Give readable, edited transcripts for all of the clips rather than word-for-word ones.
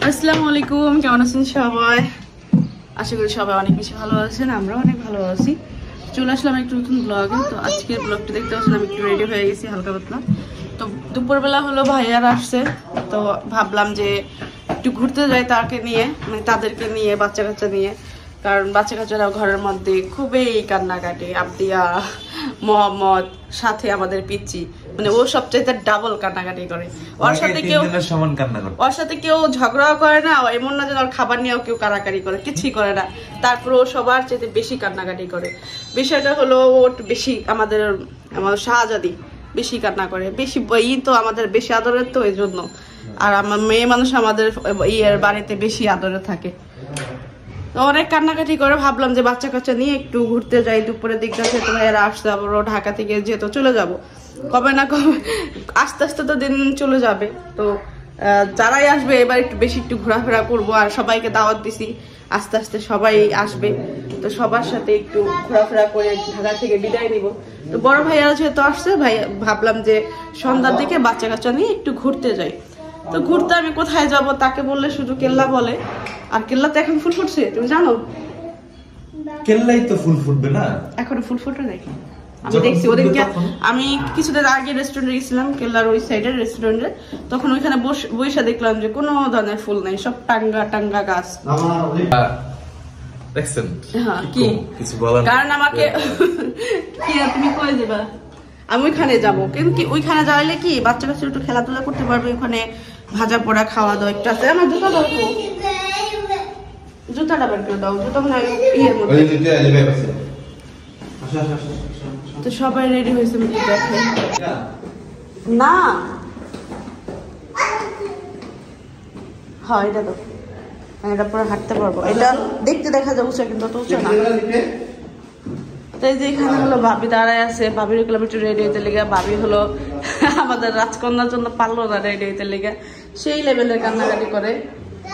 আসসালামু আলাইকুম, কেমন আছেন সবাই? আশা করি সবাই অনেক বেশি ভালো আছেন, আমরা অনেক ভালো আছি। চলে আসলাম একটু নতুন ব্লগে। তো আজকের ব্লগটা দেখতে পাচ্ছেন আমি একটু রেডি হয়ে গেছি হালকা পাতলা। তো দুপুরবেলা হলো ভাইয়ারা আসছে, তো ভাবলাম যে একটু ঘুরতে যাই তাকে নিয়ে, মানে তাদেরকে নিয়ে, বাচ্চা কাচ্চা নিয়ে। কারণ বাচ্চা কাচ্চারা ঘরের মধ্যে খুবই কান্নাকাটি। আবদিয়া, মোহাম্মদ, সাথে আমাদের পিচ্চি, মানে ও সবচাইতে ডাবল কান্নাকাটি করে। ওর সাথে কেউ ঝগড়াও করে না, এমন না যে ওর খাবার নিয়েও কেউ কারাকারি করে, কিছুই করে না। তারপর ও সবার চাইতে বেশি কান্নাকাটি করে। বিষয়টা হলো ও বেশি আমাদের শাহজাদি বেশি কান্না করে, বেশি তো আমাদের বেশি আদরের, তো এই জন্য। আর আমার মেয়ে মানুষ আমাদের ইয়ের বাড়িতে বেশি আদরে থাকে, তো অনেক কান্নাকাটি করে। ভাবলাম যে বাচ্চা কাচ্চা নিয়ে একটু ঘুরতে যাই দুপুরের দিকটা। তো এরা আসতে, আবার ঢাকা থেকে যেহেতু চলে যাব, কবে না কবে আস্তে আস্তে তো দিন চলে যাবে। তো যারাই আসবে এবার একটু বেশি একটু ঘোরাফেরা করবো, আর সবাইকে দাওয়াত দিছি, আস্তে আস্তে সবাই আসবে। তো সবার সাথে একটু ঘোরাফেরা করে ঢাকা থেকে বিদায় নিব। তো বড় ভাইয়ারা যেহেতু আসছে, ভাবলাম যে সন্ধ্যার দিকে বাচ্চা কাচ্চা নিয়ে একটু ঘুরতে যাই। তো ঘুরতে আমি কোথায় যাব তাকে বললে শুধু কেল্লা বলে, আর কেল্লাতে এখন ফুল ফুটছে, তুমি জানো? কেল্লাই তো ফুল ফুটবে না, এখনো ফুল ফুটে নাই। আমি দেখছি ওদিনকে, আমি কিছুদিন আগে রেস্টুরেন্টে গেছিলাম, কেল্লার ওই সাইডের রেস্টুরেন্টে। তখন ওইখানে বসে দেখলাম যে কোনো ধরনের ফুল নাই, সব টাঙ্গা টাঙ্গা গাছ। হ্যাঁ, কি কারণ আমাকে কি তুমি কই যাবা? আমি ওইখানে যাবো, কিন্তু কি ওইখানে যাইলে কি বাচ্চা কাচ্চা একটু খেলাধুলা করতে পারবে, ওখানে ভাজা পোড়া খাওয়া দাওয়া একটু আছে। আমার জুতা দাও, জুতাটা বের করে দাও, জুতা মনে হয় ইয়ের মধ্যে। তো সবাই রেডি হয়েছে, দেখে না। হ্যাঁ, এটা দাও, এটা পরে হাঁটতে পারবো। এটা দেখতে দেখা যাবে উঁচা, কিন্তু অত উঁচা না। তাই যে এখানে হলো ভাবি দাঁড়ায় আছে, ভাবির ওগুলো একটু রেডি হইতে লেগে। ভাবি হলো আমাদের রাজকন্যার জন্য পারলো না রেডি হইতে লেগে, সেই লেভেলের কান্নাকাটি করে।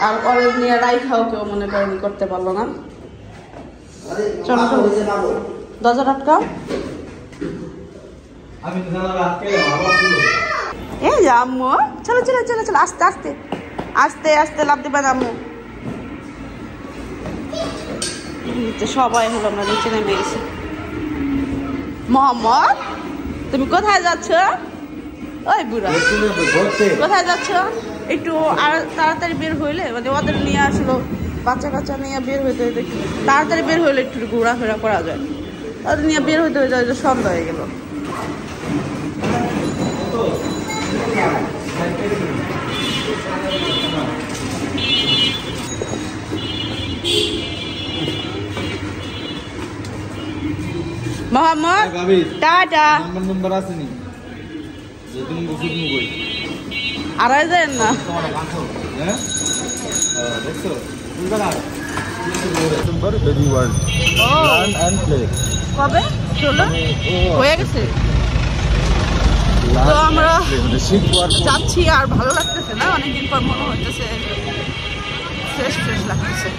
আর অরেঞ্জ নিয়ে রাই খাও কেউ মনে করেন করতে পারলো না। চলো দরজা আটকাও। এই যে আম্মু, চলো চলো চলো চলো, আস্তে আস্তে আস্তে আস্তে লাভ দিবেন আম্মু। সবাই হলো আমরা নিচে নেমে গেছি। মোহাম্মদ, তুমি কোথায় যাচ্ছ? ওই বুড়া কোথায় যাচ্ছ? একটু আর তাড়াতাড়ি বের হইলে, মানে ওদের নিয়ে আসলো বাচ্চা কাচ্চা নিয়ে বের হইতে হইতে তাড়াতাড়ি বের হইলে একটু ঘোরাফেরা করা যায়। ওদের নিয়ে বের হইতে হইতে হয়তো সন্ধ্যা হয়ে গেল। মোহাম্মদ টাটা। আড়াই যায় না কবে চলো হয়ে গেছে। তো আমরা যাচ্ছি, আর ভালো লাগতেছে না, অনেকদিন পর মনে হইতেছে ফ্রেশ ফ্রেশ লাগতেছে।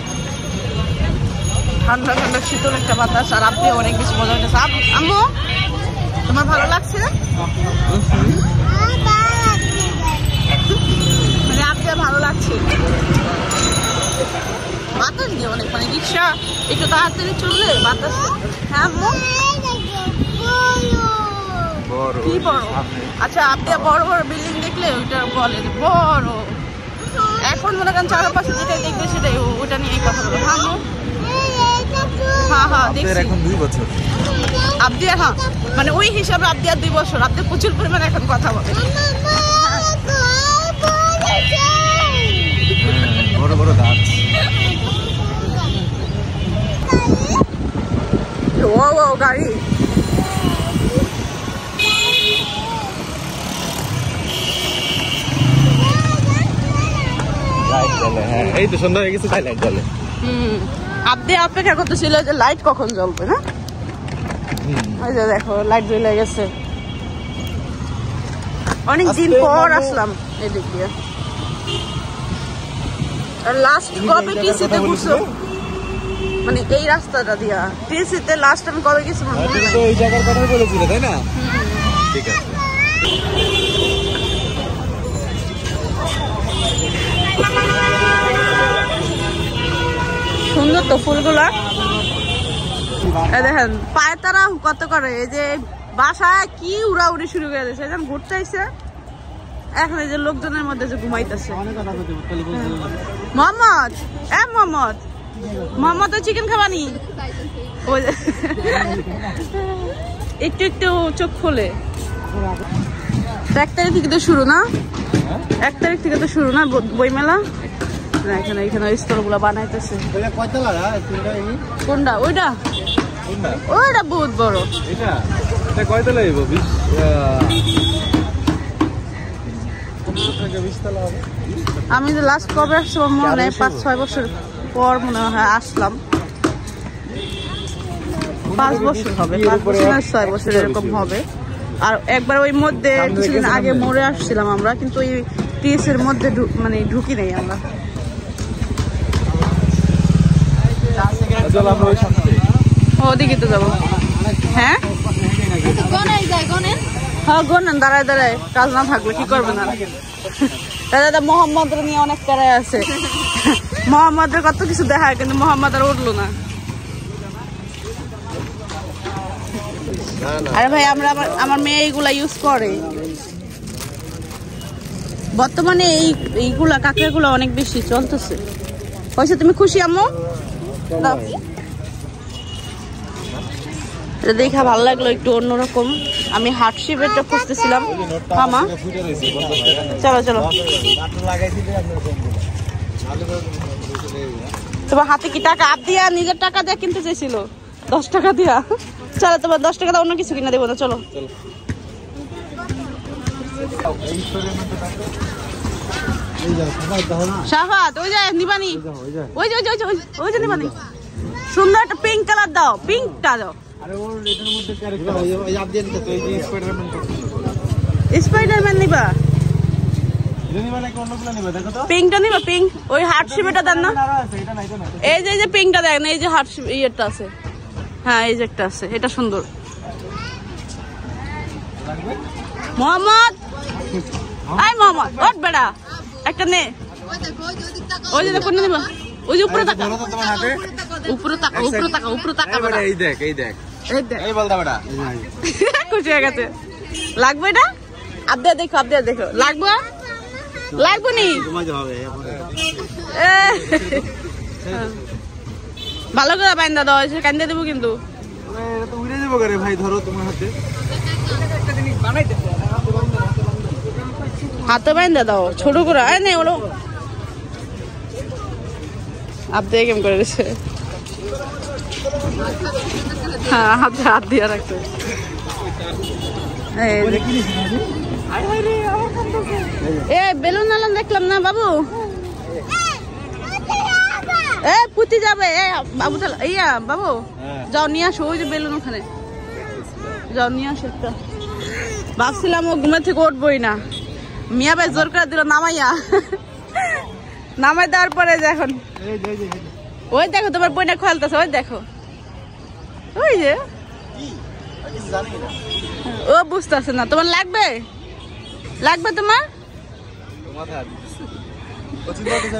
ঠান্ডা ঠান্ডা শীতল একটা বাতাস, আর আপনি অনেক বেশি মজা হইতেছে। আম্মু, তোমার ভালো লাগছে? মানে আপনার ভালো লাগছে? বাতাস দিয়ে অনেক, মানে রিক্সা একটু তাড়াতাড়ি চললে বাতাস। হ্যাঁ আম্মু, কি বড়? আচ্ছা, আপনি বড় বড় বিল্ডিং দেখলে ওইটা বলে বড়। এখন মনে করেন চারপাশে যেটা দেখবে সেটাই, ওটা নিয়ে কথা বলো। হ্যাঁ আম্মু, হ্যাঁ হ্যাঁ দেখছি। এখন 2 বছর আবদিয়া, হ্যাঁ মানে ওই হিসাবে আবদিয়া 2 বছর। আপনি প্রচুর পরিমাণে এখন কথা বলে, বড় বড় গাছ। ও গাড়ি এই তো সন্ধ্যা হয়ে গেছে, তাই লাইট জ্বলে। আপনি অপেক্ষা করতেছিল যে লাইট কখন জ্বলবে না। ওই যে দেখো লাইট জ্বলে গেছে। অনেক দিন পর আসলাম এদিক দিয়ে। আর লাস্ট কবে টিসিতে ঘুরছো? মানে এই রাস্তাটা দিয়া টিসিতে লাস্ট আমি কবে গেছিলাম? এই জায়গার কথা বলেছিলে তাই না? ঠিক আছে। ফুলগুলা দেখেন পায়ে তারা কত করে। এই যে বাসায় কি উড়াউড়ি শুরু করে দিয়েছে, এখন ঘুরতে আইছে, এখন এই যে লোকজনের মধ্যে যে ঘুমাইতেছে। মোহাম্মদ মোহাম্মদ মোহাম্মদ চিকেন খাবানি একটু একটু চোখ খোলে। 1 তারিখ থেকে তো শুরু না, 1 তারিখ থেকে তো শুরু না বইমেলা। এখানে এখানে স্টল গুলা বানাইতেছে। কোনটা? ওইটা ওইটা বহুত বড়। আমি যে লাস্ট কবে আসছিলাম মনে হয় 5-6 বছর পর মনে হয় আসলাম। 5 বছর হবে, 5 বছর না 6 বছর এরকম হবে। আর একবার ওই মধ্যে কিছুদিন আগে মোড়ে আসছিলাম আমরা, কিন্তু ওই টিএস এর মধ্যে মানে ঢুকি নাই আমরা। ওদিকে তো যাবো। হ্যাঁ হ্যাঁ গনেন, দাঁড়ায় দাঁড়ায়, কাজ না থাকলে কি করবে না। দাদা মোহাম্মদ নিয়ে অনেক প্যারায় আছে। মোহাম্মদের কত কিছু দেখায়, কিন্তু মোহাম্মদ আর উঠলো না। আরে ভাই আমরা আমার মেয়ে এইগুলা ইউজ করে বর্তমানে। এইগুলা কাঁকড়াগুলো অনেক বেশি চলতেছে। পয়সা তুমি খুশি আম্মু? এটা দেখা ভালো লাগলো, একটু অন্যরকম। আমি হার্ট শেপেরটা খুঁজতেছিলাম। মামা চলো চলো, তোমার হাতে কি টাকা আপ দিয়া নিজের টাকা দিয়ে কিনতে চাইছিল? 10 টাকা দিয়া। চলো তোমার 10 টাকা দিয়ে অন্য কিছু কিনা দেবো না, চলো। শাহাদ ওই যায় নিবানি, ওই যে ওই যে নিবানি। সুন্দর একটা পিঙ্ক কালার দাও, পিঙ্কটা দাও। স্পাইডারম্যান নিবা? পিঙ্কটা নিবা? পিঙ্ক ওই হার্ট শেপেরটা দেন না। এই যে পিঙ্কটা দেখেন, এই যে হার্ট শেপ ইয়েটা আছে। হ্যাঁ এই যে একটা আছে, এটা সুন্দর। মোহাম্মদ আই মোহাম্মদ ওঠ বেড়া, একটা নে। ওই যে কোন নিবা? ওই যে উপরে তাকা, উপরে তাকা, উপরে তাকা, উপরে তাকা বেড়া। এই দেখ এই দেখ এই দেখ, এই বলদা বেড়া খুশি হয়ে গেছে। লাগবে এটা? আবদা দেখো, আবদা দেখো। লাগবে? লাগবে নি? ভালো করে বাইন্দা দাও, কান্দে দেবো কিন্তু। উড়ে যাবো করে ভাই, ধরো তোমার হাতে হাতে বাইন্দা দাও ছোট করে। আয় নেই ওলো আবদা কেমন করে দিচ্ছে। হ্যাঁ হাতে হাত দিয়ে রাখতে। এ বেলুন আলাম দেখলাম না বাবু। এ পুঁতি যাবে। এ বাবু ইয়া বাবু যাও নিয়ে আসো, ওই যে বেলুন ওখানে যাও নিয়ে আসো একটা। ভাবছিলাম ও ঘুমে থেকে উঠবই না, মিয়া ভাই জোর করে দিল নামাইয়া। নামাই দেওয়ার পরে যে এখন ওই দেখো তোমার বইটা খেলতেছে, ওই দেখো ওই যে ও বুঝতেছে না। তোমার লাগবে? লাগবে তোমার?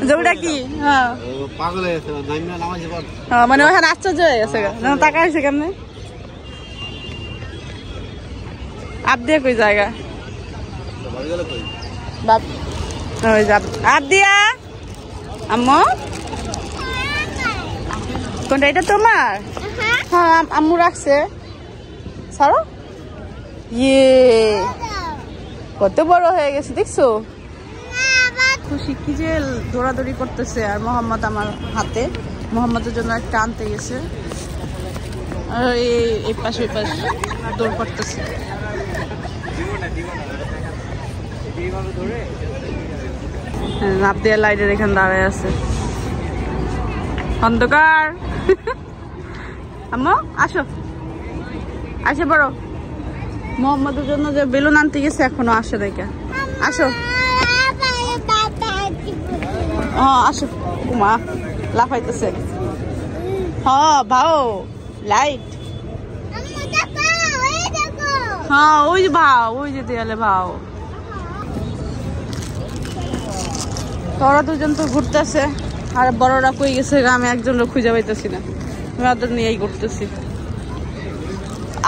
জোড়া কি? হ্যাঁ মানে ওখানে আশ্চর্য হয়ে গেছে, টাকা হয়েছে কেমনে। আপ দিয়ে কই জায়গা আপ দিয়া আম্মু কোনটা? এটা তোমার? হ্যাঁ আম্মু রাখছে। ছাড়ো। ইয়ে কত বড় হয়ে গেছে দেখছো? খুশি কি যে দৌড়াদৌড়ি করতেছে। আর মোহাম্মদ আমার হাতে, মোহাম্মদের জন্য একটা আনতে গেছে। আর এই পাশে ওই পাশে দৌড় করতেছে। নাপদিয়া লাইটের এখানে দাঁড়ায় আছে, অন্ধকার। আম্মু আসো, আসে বড়। মোহাম্মদের জন্য যে বেলুন আনতে গেছে এখনো আসে নাই। আসো হ্যাঁ আসো। মা লাফাইতেছে। হ্যাঁ ভাও লাইট। হ্যাঁ ওই যে ভাও, ওই যে দেয়ালে ভাও। তোরা দুজন তো ঘুরতেছে, আর বড়রা কই গেছে, আমি একজনও খুঁজে পাইতেছি না। আমি ওদের নিয়েই করতেছি।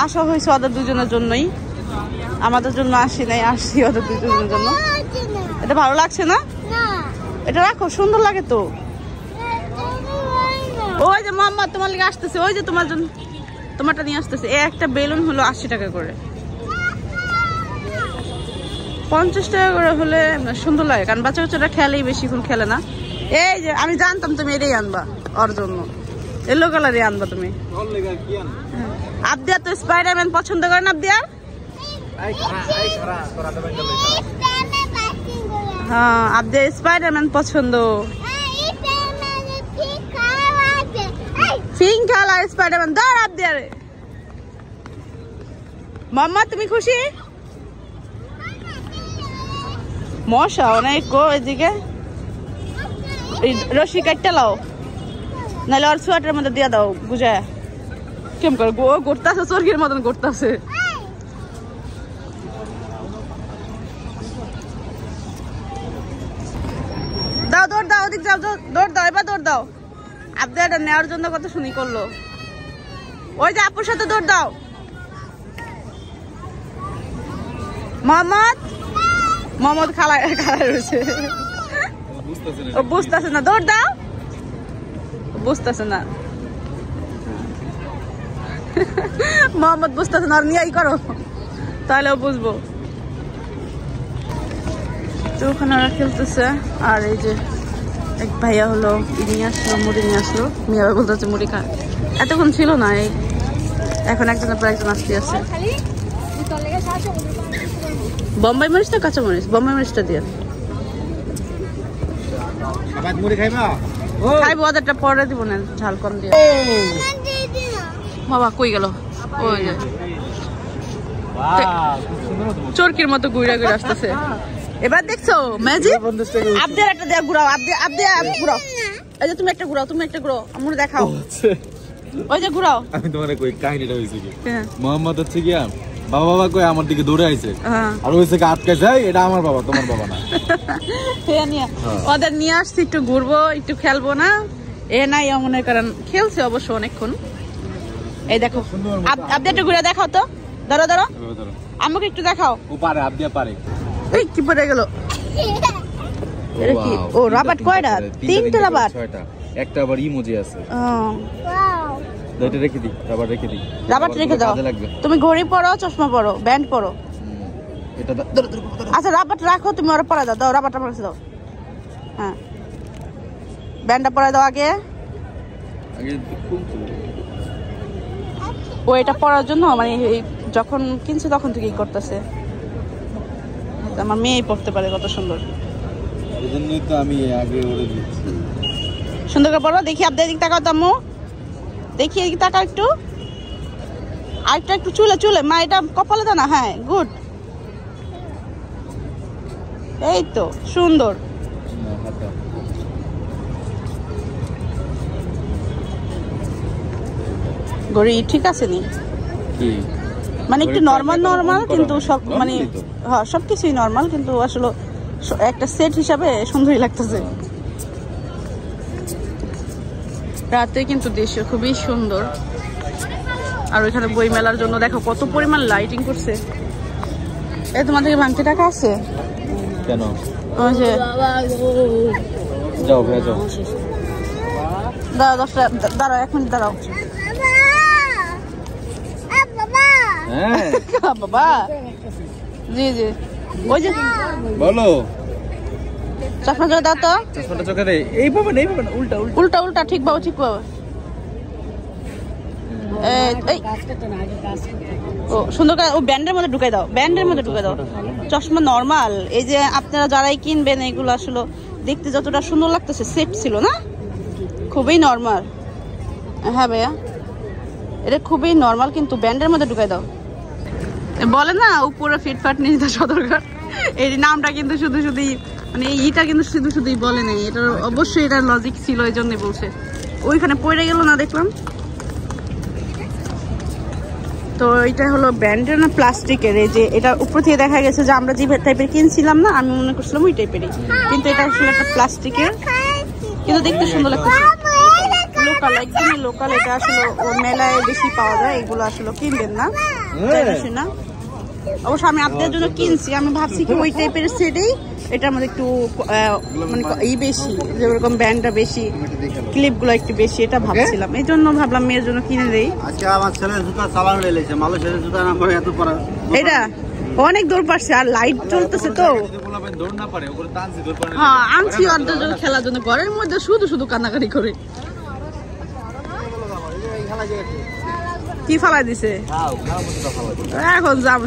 আসা হয়েছে ওদের দুজনের জন্যই, আমাদের জন্য আসি নাই, আসছি ওদের দুজনের জন্য। এটা ভালো লাগছে না? এটা রাখো, সুন্দর লাগে তো। ওই যে মোহাম্মদ তোমার লিগে আসতেছে, ওই যে তোমার জন্য তোমারটা নিয়ে আসতেছে। একটা বেলুন হলো 80 টাকা করে, 50 টাকা করে হলে সুন্দর লাগে, কারণ বাচ্চা বাচ্চারা খেলেই, বেশিক্ষণ খেলে না। এই যে আমি জানতাম তুমি এটাই আনবা ওর জন্য, ইয়েলো কালারই আনবা তুমি। আবদিয়া তো স্পাইডারম্যান পছন্দ করেন? আবদিয়া হ্যাঁ, আবদিয়া স্পাইডারম্যান পছন্দ। পিঙ্ক কালার স্পাইডারম্যান দাঁড় আবদিয়া রে। মাম্মা তুমি খুশি? মশা অনেক গো এদিকে, রশি কাটতে লাও, নাহলে ওর সোয়াটারের মধ্যে দিয়ে দাও বুঝায়। কেমন করে গো করতেছে, চর্গির মতন করতেছে। দাও দৌড় দাও, ওদিক যাও, দৌড় দাও, এবার দৌড় দাও। আবদাটা নেওয়ার জন্য কত শুনি করলো। ওই যে আপুর সাথে দৌড় দাও। মোহাম্মদ খালা রয়েছে, ও বুঝতেছে না, দৌড় দাও। বুঝতেছে না মোহাম্মদ, বুঝতেছে না, আর নিয়েই করো তাহলে ও বুঝবো। তো ওখানে ওরা খেলতেছে। আর এই যে এক ভাইয়া হলো নিয়ে আসলো, মুড়ি নিয়ে আসলো। মিয়া ভাই বলতেছে মুড়ি খা, এতক্ষণ ছিল না, এই এখন একজনের পর একজন আসতে আছে। বোম্বাই মরিচ না কাঁচা মরিচ? বোম্বাই মরিচটা দিয়ে খাইবো, ওদেরটা পরে দিব না, ঝাল কম দিয়ে। বাবা কই গেল? ওই যে চরকির মতো ঘুরে ঘুরে আসতেছে। এবার দেখছো ম্যাজিক? আবদের একটা দেয়া ঘুরাও, আবদে ঘুরাও। এই যে তুমি একটা ঘুরাও, তুমি একটা ঘুরাও, আমুরে দেখাও। ওই যে ঘুরাও। আমি তোমার কই কাহিনীটা হইছে কি, মোহাম্মদ হচ্ছে কি বাবা কই আমার দিকে দৌড়ে আইছে, আর ওইসে আটকে যায়, এটা আমার বাবা, তোমার বাবা না। ওদের নিয়ে আসছি একটু ঘুরবো, একটু খেলবো না এ নাই মনে করেন। খেলছে অবশ্য অনেকক্ষণ। এই দেখো আপনি একটু ঘুরে দেখাও তো, ধরো ধরো, আমাকে একটু দেখাও। ও পারে, আপনি পারে। এই কি পড়ে গেল? এটা কি? ও রাবার কয়টা? 3টা রাবার, 6টা, একটা আবার ইমোজি আছে। এটা রেখে দি, রাবার রেখে দি, রাবার রেখে দাও। তুমি ঘড়ি পরো, চশমা পরো, ব্যান্ড পরো। এটা আচ্ছা রাবার রাখো, তুমি ওরা পরে দাও, দাও রাবারটা পরে দাও। হ্যাঁ ব্যান্ডটা পরে দাও আগে। ও এটা পরার জন্য মানে যখন কিনছে তখন থেকেই করতেছে। আমার মেয়ে পড়তে পারে, কত সুন্দর। এজন্যই তো আমি আগে ওরে দিচ্ছি। সুন্দর করে পড়ো। দেখি আপনি এদিকে তাকাও তাম্মু, দেখি এদিকে তাকাও একটু, আরেকটা একটু চুলে চুলে, মা এটা কপালে দাও না। হ্যাঁ গুড, এই তো সুন্দর। ঘড়ি ঠিক আছে নি? মানে একটু নর্মাল নর্মাল, কিন্তু সব মানে হ্যাঁ সবকিছুই নর্মাল, কিন্তু আসলে একটা সেট হিসাবে সুন্দরই লাগতেছে। রাতে কিন্তু দৃশ্য খুবই সুন্দর। আর ওইখানে বই মেলার জন্য দেখো কত পরিমাণ লাইটিং করছে। এই তোমাদের ভাঙতে টাকা আছে কেন? ওই যে যাও ভাই যাও, দাঁড়াও 10 টাকা, দাঁড়াও 1 মিনিট দাঁড়াও। হ্যাঁ বাবা জি জি, ওই যে বলো চশমা চোখে দাও তো, চশমাটা চোখে দে। এই বাবা নেই বাবা, উল্টা উল্টা উল্টা, ঠিক বাবা ঠিক বাবা। এই ও সুন্দর করে ও ব্যান্ডের মধ্যে ঢুকাই দাও, ব্যান্ডের মধ্যে ঢুকাই দাও। চশমা নর্মাল, এই যে আপনারা যারাই কিনবেন এগুলো আসলে দেখতে যতটা সুন্দর লাগতেছে, সেট ছিল না, খুবই নর্মাল। হ্যাঁ ভাইয়া এটা খুবই নর্মাল, কিন্তু ব্যান্ডের মধ্যে ঢুকাই দাও। বলে না উপরে ফিটফাট নিতে সদরঘাট, এই নামটা কিন্তু শুধু শুধুই মানে এইটা কিন্তু শুধু শুধুই বলে নাই, এটার অবশ্যই এটার লজিক ছিল, এই জন্যই বলছে। ওইখানে পড়ে গেল না দেখলাম তো। এটা হলো ব্যান্ডের না প্লাস্টিকের, এই যে এটা উপর থেকে দেখা গেছে যে আমরা যে টাইপের কিনছিলাম না, আমি মনে করছিলাম ওই টাইপেরই, কিন্তু এটা আসলে একটা প্লাস্টিকের। কিন্তু দেখতে সুন্দর লাগতেছে। লোকাল, একদমই লোকাল। এটা আসলে ওর মেলায় বেশি পাওয়া যায়, এগুলো আসলে কিনবেন না, না। অবশ্য আমি আপনাদের জন্য কিনছি, আমি ভাবছি কি ওই টাইপের সেটেই এটার মধ্যে একটু মানে বেশি, যেরকম ব্যান্ডটা বেশি, ক্লিপ গুলো একটু বেশি, এটা ভাবছিলাম, এই জন্য ভাবলাম মেয়ের জন্য কিনে দেই। আজকে আমার ছেলের জুতা চালান হয়ে গেছে, মালয়েশিয়ার জুতা না পরে এত পরা এটা অনেক দূর পারছে, আর লাইট চলতেছে তো। দৌড় না পারে ওপরে টানছি দৌড় পারে। হ্যাঁ, আনছি অর্ধেক জন্য খেলার জন্য, ঘরের মধ্যে শুধু শুধু কান্নাকাটি করে। কি ফালাই দিছে এখন? যাবো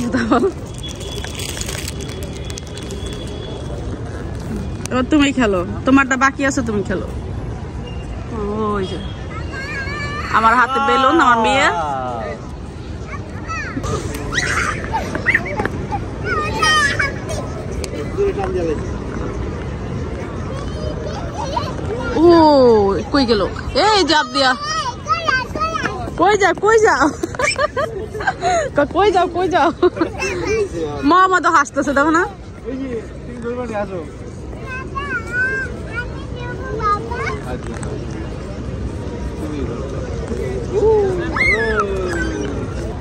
এবার তুমি খেলো, তোমারটা বাকি আছে, তুমি খেলো। ওই যে আমার হাতে বেলুন, আমার মেয়ে। ও কই গেল? এই জাপ দিয়া কই যাও, কই যাও, কই যাও, কই যাও। মামা তো হাসতেছে, দেখো না।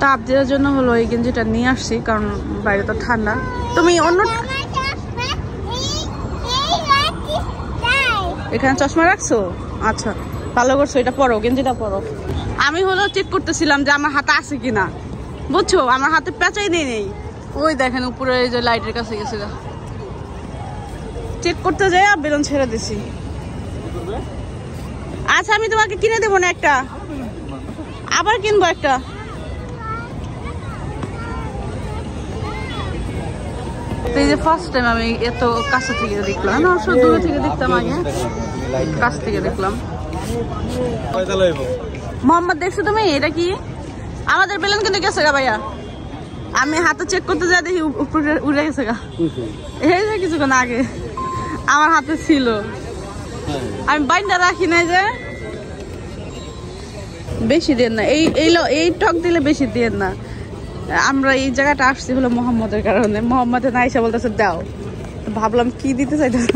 তাপ দেওয়ার জন্য হলো এই গেঞ্জিটা নিয়ে আসছি, কারণ বাইরে তো ঠান্ডা। তুমি অন্য এখানে চশমা রাখছো? আচ্ছা, ভালো করছো, এটা পরো, গেঞ্জিটা পরো। আমি হলো চেক করতেছিলাম যে আমার হাতে আছে কিনা, বুঝছো, আমার হাতে পেঁচাই নেই। ওই দেখেন উপরে এই যে লাইটের কাছে গেছে, চেক করতে যাই বেলুন ছেড়ে দিছি। আচ্ছা, আমি তোমাকে কিনে দেবো না একটা, আবার কিনবো একটা। এই যে ফার্স্ট টাইম আমি এত কাছে থেকে দেখলাম, অবশ্য দূরে থেকে দেখতাম, আগে কাছ থেকে দেখলাম। মোহাম্মদ, দেখছো তুমি এটা কি? আমাদের বেলুন কিন্তু গেছে গা ভাইয়া, আমি হাতে চেক করতে যাই দেখি উপরে উড়ে গেছে গা। এই যে কিছুক্ষণ আগে আমার হাতে ছিল, আমি বাইনটা রাখি নাই যে। বেশি দেন না, এই টক দিলে বেশি দেন না। আমরা এই জায়গাটা আসছি হলো মোহাম্মদের কারণে, মোহাম্মদের না এসে বলতেছে দাও, ভাবলাম কি দিতে চাইতেছে,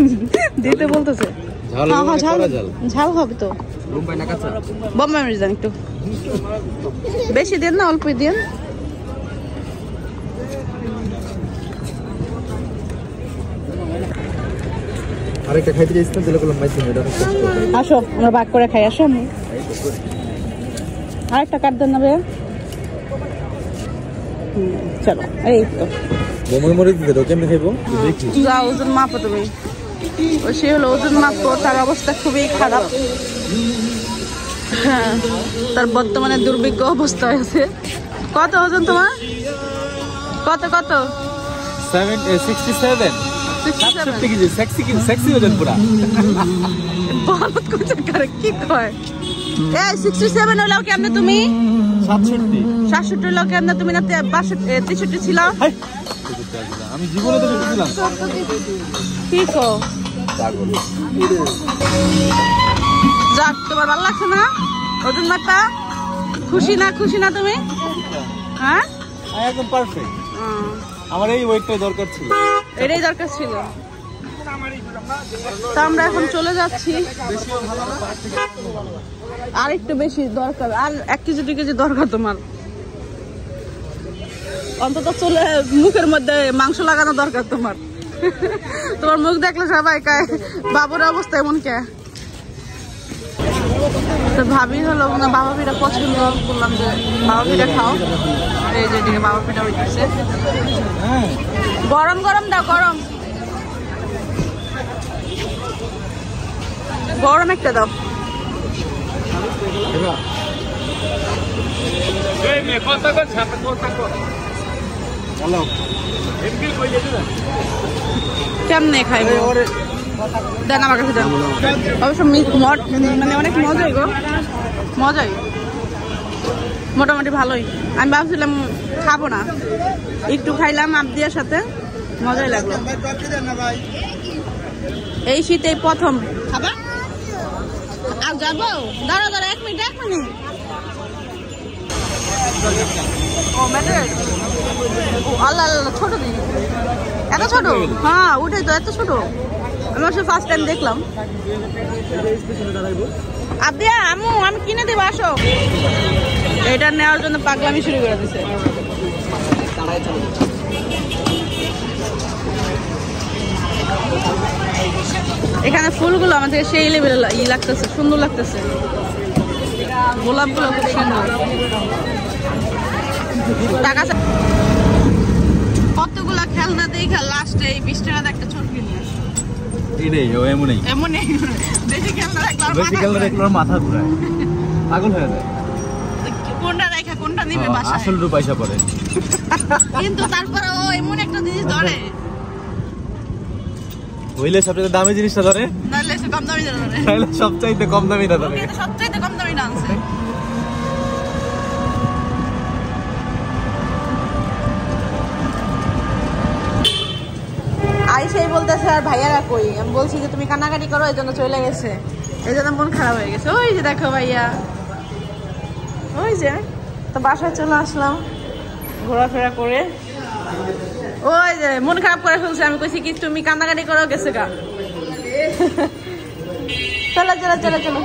দিতে বলতেছে। ঝাল হবে তো, বোম্বাই মরিচ দেন একটু, বেশি দেন না, অল্পই দেন। আরেকটা খাইতে যাইছ না, দিলে বললাম মাইছি এটা কষ্ট করে। আসো আমরা ভাগ করে খাই, আসো। আমি আরেকটা কাট দেন না ভাইয়া। চলো, এই তো বোম্বাই মরিচ দিতে দাও, কেমনে খাইবো? যাও, ওজন মাপো তুমি। সে হলো ওজন মাপো, তার অবস্থা খুবই খারাপ। হ্যাঁ, তার বর্তমানে দুর্ভিক্ষ অবস্থা আছে। কত ওজন তোমার? কত কত? 67 কেজি, সেক্সি ওজন পুরা। বহুত কিছু করে, কি কয়? এই 67 হলো কেমনে তুমি? 67 হলো কেমনে তুমি? না 63 ছিল? আমি জীবনে তো বুঝলাম কি কো? যাক, তোমার ভালো লাগছে না ওজন মাপা? খুশি না, খুশি না তুমি? হ্যাঁ, একদম পারফেক্ট। আমার এই ওয়েটটাই দরকার ছিল, এটাই দরকার ছিল। তো আমরা এখন চলে যাচ্ছি, আর একটু বেশি দরকার, আর 1 কেজি 2 কেজি দরকার তোমার। অন্তত চলে মুখের মধ্যে মাংস লাগানো দরকার তোমার। তোমার মুখ দেখলে সবাই কয় বাবুর অবস্থা এমন কে। তো ভাবি হলো না, বাবা পিঠা পছন্দ, বললাম যে বাবা পিঠা খাও। এই যে দিকে বাবা পিঠা হইতেছে, গরম গরম দাও, গরম গরম একটা দাও। কেমনে খাইব দেন আমার কাছে দেন। অবশ্য মানে অনেক মজাই গো, মজাই, মোটামুটি ভালোই। আমি ভাবছিলাম খাবো না, একটু খাইলাম আবদিয়ার সাথে, মজাই লাগলো। এই শীতে প্রথম খাবা। আর যাবো, দাঁড়া দাঁড়া 1 মিনিট 1 মিনিট। ও ম্যাটার, ও আল্লাহ আল্লাহ, ছোট দিন, এত ছোট? হ্যাঁ, উঠে তো এত ছোট, আমি আসলে ফার্স্ট টাইম দেখলাম। আদিয়া আম্মু আমি কিনে দেবো, আসো। এটা নেওয়ার জন্য পাগলামি শুরু করে দিছে। এখানে ফুলগুলো আমাদের সেই লেভেল ই লাগতেছে, সুন্দর লাগতেছে। গোলাপগুলো খুব সুন্দর। টাকা কতগুলা খেলনা দেখা লাস্টে এই 20 টাকা একটা ছোট কিনে আসে। এমনই বেশি খেলনা দেখলে মাথা ঘুরায়, পাগল হয়ে যায়। কোনটা দেখা কোনটা নিবে বাসায়, আসল রূপ পয়সা পড়ে। কিন্তু তারপরে ও এমন একটা জিনিস ধরে, হইলে সবচেয়ে দামি জিনিসটা ধরে, নাহলে সে কম দামি ধরে। তাহলে সবচাইতে কম দামিটা ধরে। কিন্তু সবচাইতে কম দামি আনছে। আইসাই বলতেছে আর ভাইয়ারা কই, আমি বলছি যে তুমি কান্নাকাটি করো এই জন্য চলে গেছে, এই জন্য মন খারাপ হয়ে গেছে। ওই যে দেখো ভাইয়া, ওই যে তো বাসায় চলে আসলাম ঘোরাফেরা করে। ওই যে মন খারাপ করে ফেলছে, আমি কইছি কি তুমি কান্নাকাটি করো, গেছে গা। চলো চলো চলো চলো।